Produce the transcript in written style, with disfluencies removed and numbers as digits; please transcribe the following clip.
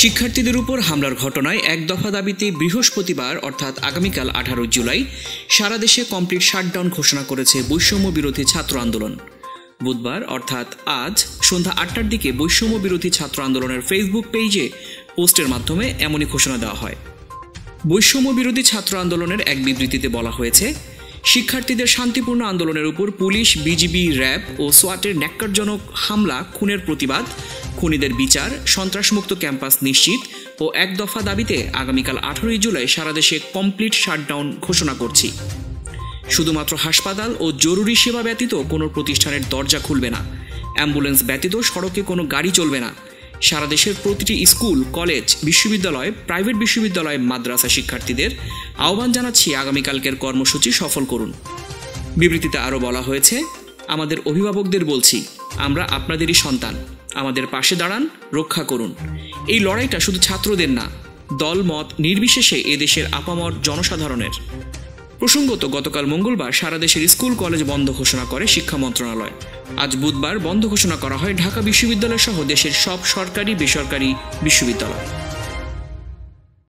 শিক্ষার্থীদের উপর হামলার ঘটনায় এক দফা দাবিতে বৃহস্পতিবার অর্থাৎ আগামীকাল 18 জুলাই সারা দেশে কমপ্লিট শাটডাউন ঘোষণা করেছে বৈষম্য বিরোধী ছাত্র আন্দোলন। বুধবার অর্থাৎ আজ সন্ধ্যা 8টার দিকে বৈষম্য বিরোধী ছাত্র আন্দোলনের ফেসবুক পেজে পোস্টের মাধ্যমে এমনই ঘোষণা দেওয়া হয়। বৈষম্য বিরোধী ছাত্র আন্দোলনের এক বিবৃতিতে বলা হয়েছে, শিক্ষার্থীদের শান্তিপূর্ণ আন্দোলনের উপর পুলিশ, বিজিবি, র্যাব ও সোয়াটের ন্যাক্কারজনক হামলা, খুনের প্রতিবাদ, খুনিদের বিচার, সন্ত্রাসমুক্ত ক্যাম্পাস নিশ্চিত ও এক দফা দাবিতে আগামীকাল 18 জুলাই সারা দেশে কমপ্লিট শাটডাউন ঘোষণা করছি। শুধুমাত্র হাসপাতাল ও জরুরি সেবা ব্যতীত কোনো প্রতিষ্ঠানের দরজা খুলবে না। অ্যাম্বুলেন্স ব্যতীত সড়কে কোনো গাড়ি চলবে না। সারা দেশের প্রতিটি স্কুল, কলেজ, বিশ্ববিদ্যালয়, প্রাইভেট বিশ্ববিদ্যালয়, মাদ্রাসা শিক্ষার্থীদের আহ্বান জানাচ্ছি আগামীকালকের কর্মসূচি সফল করুন। বিবৃতিতে আরও বলা হয়েছে, আমাদের অভিভাবকদের বলছি, আমরা আপনাদেরই সন্তান, আমাদের পাশে দাঁড়ান, রক্ষা করুন। এই লড়াইটা শুধু ছাত্রদের না, দল মত নির্বিশেষে এদেশের আপামর জনসাধারণের। প্রসঙ্গত, গতকাল মঙ্গলবার সারা দেশের স্কুল কলেজ বন্ধ ঘোষণা করে শিক্ষা মন্ত্রণালয়। আজ বুধবার বন্ধ ঘোষণা করা হয় ঢাকা বিশ্ববিদ্যালয় সহ দেশের সব সরকারি বেসরকারি বিশ্ববিদ্যালয়।